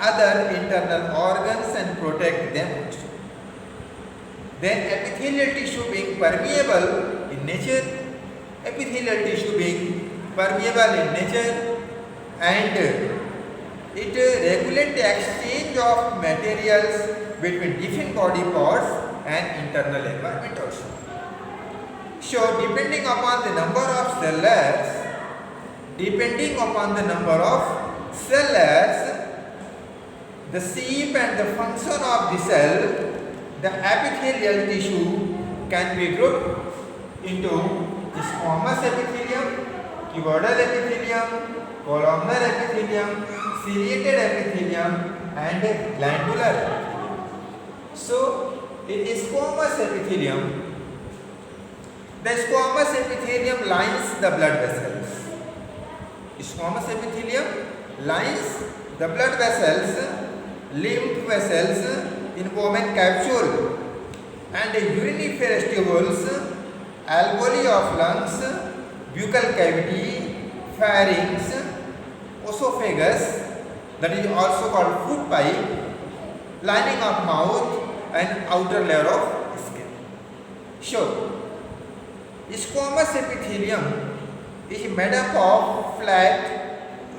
other internal organs and protect them also. Then epithelial tissue being permeable in nature, epithelial tissue being permeable in nature, and it regulates the exchange of materials between different body parts and internal environment also. So depending upon the number of cell layers, the shape and the function of the cell, the epithelial tissue can be grouped into squamous epithelium, cuboidal epithelium, columnar epithelium, ciliated epithelium, and glandular epithelium. So, in squamous epithelium, the squamous epithelium lines the blood vessels. Squamous epithelium lines the blood vessels, lymph vessels, involving capsule, and uriniferous tubules, alveoli of lungs, buccal cavity, pharynx, esophagus, that is also called food pipe, lining of mouth, and outer layer of skin. So, squamous epithelium is made up of flat,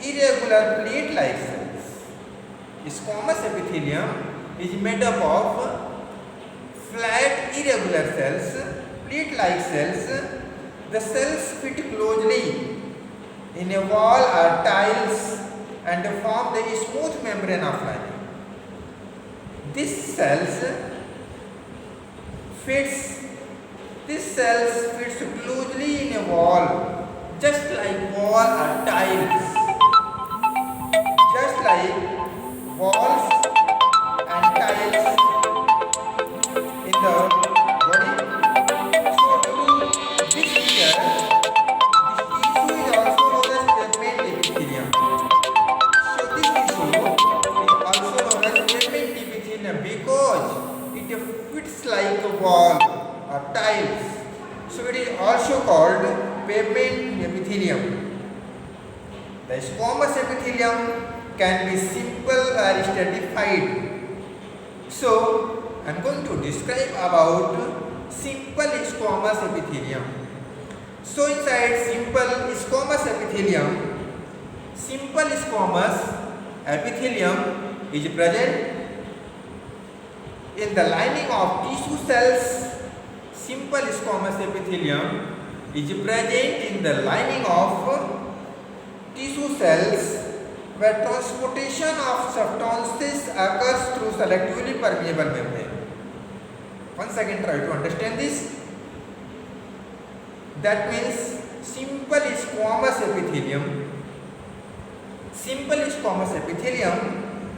irregular plate-like cells. Squamous epithelium is made up of flat, irregular cells, plate-like cells. The cells fit closely in a wall or tiles and form the smooth membrane of lining. This cells fits closely in a wall, just like wall or tiles, just like walls and tiles in the body. So to this figure, this tissue is also known as pavement epithelium. So this tissue is also known as pavement epithelium because it fits like a wall or tiles. So it is also called pavement epithelium. The squamous epithelium can be simple or stratified. So, I am going to describe about simple squamous epithelium. So, inside simple squamous epithelium is present in the lining of tissue cells. Simple squamous epithelium is present in the lining of tissue cells where transportation of substances occurs through selectively permeable membrane. Once again, try to understand this. That means simple squamous epithelium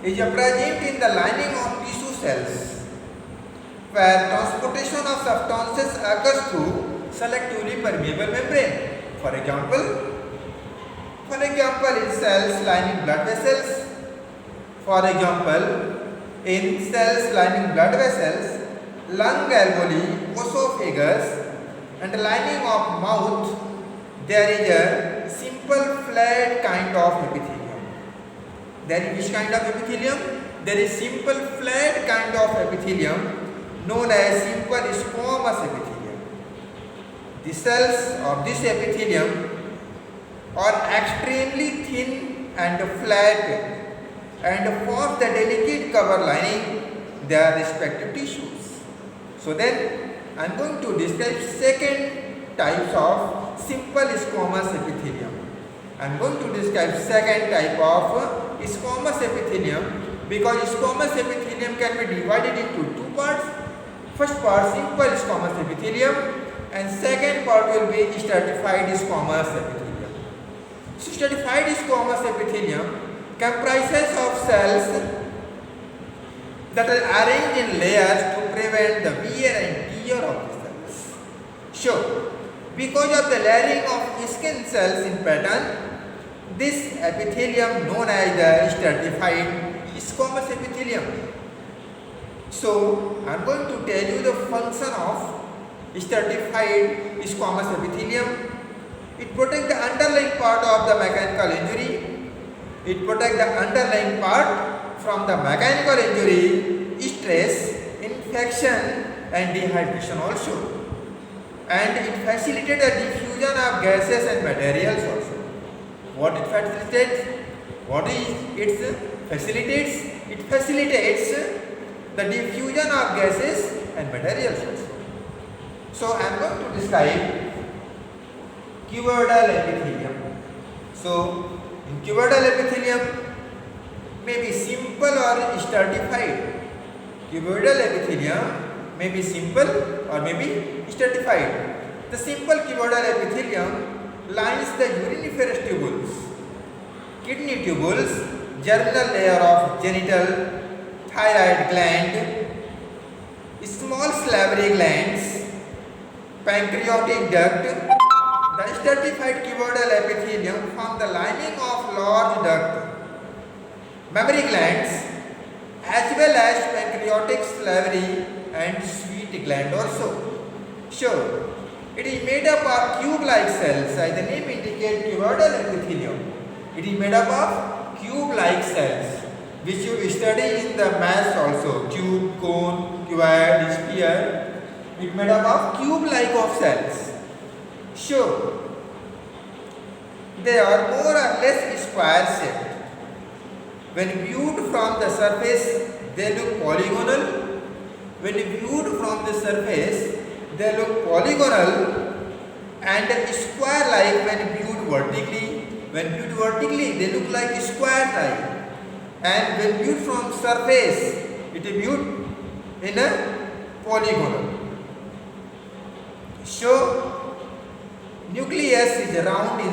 is present in the lining of tissue cells where transportation of substances occurs through selectively permeable membrane. For example, in cells lining blood vessels, lung alveoli, esophagus, and lining of mouth, there is a simple flat kind of epithelium. There is which kind of epithelium? There is simple flat kind of epithelium known as simple squamous epithelium. The cells of this epithelium are extremely thin and flat and form the delicate cover lining their respective tissues. So then I am going to describe second types of simple squamous epithelium. I am going to describe second type of squamous epithelium because squamous epithelium can be divided into two parts. First part simple squamous epithelium and second part will be stratified squamous epithelium. So stratified squamous epithelium comprises of cells that are arranged in layers to prevent the wear and tear of the cells. So because of the layering of skin cells in pattern, this epithelium known as the stratified squamous epithelium. So, I am going to tell you the function of stratified squamous epithelium. It protects the underlying part of the mechanical injury. It protects the underlying part from the mechanical injury, stress, infection and dehydration also. And it facilitates the diffusion of gases and materials also. What it facilitates? What is it facilitates? It facilitates the diffusion of gases and materials also. So I am going to describe cuboidal epithelium. So in cuboidal epithelium may be simple or stratified. Cuboidal epithelium may be simple or may be stratified. The simple cuboidal epithelium lines the uriniferous tubules, kidney tubules, germinal layer of genital, thyroid gland, small salivary glands, pancreatic duct. The stratified cuboidal epithelium form the lining of large duct, mammary glands, as well as pancreatic, salivary and sweet gland also. Sure, it is made up of cube-like cells, as the name indicates cuboidal epithelium. It is made up of cube-like cells, which you study in the maths also. Cube, cone, cuboid, sphere. It is made up of cube-like of cells. Sure, they are more or less square shaped. When viewed from the surface, they look polygonal. When viewed from the surface, they look polygonal and square like when viewed vertically. When viewed vertically, they look like square like. And when viewed from surface, it is viewed in a polygonal. So, nucleus is round in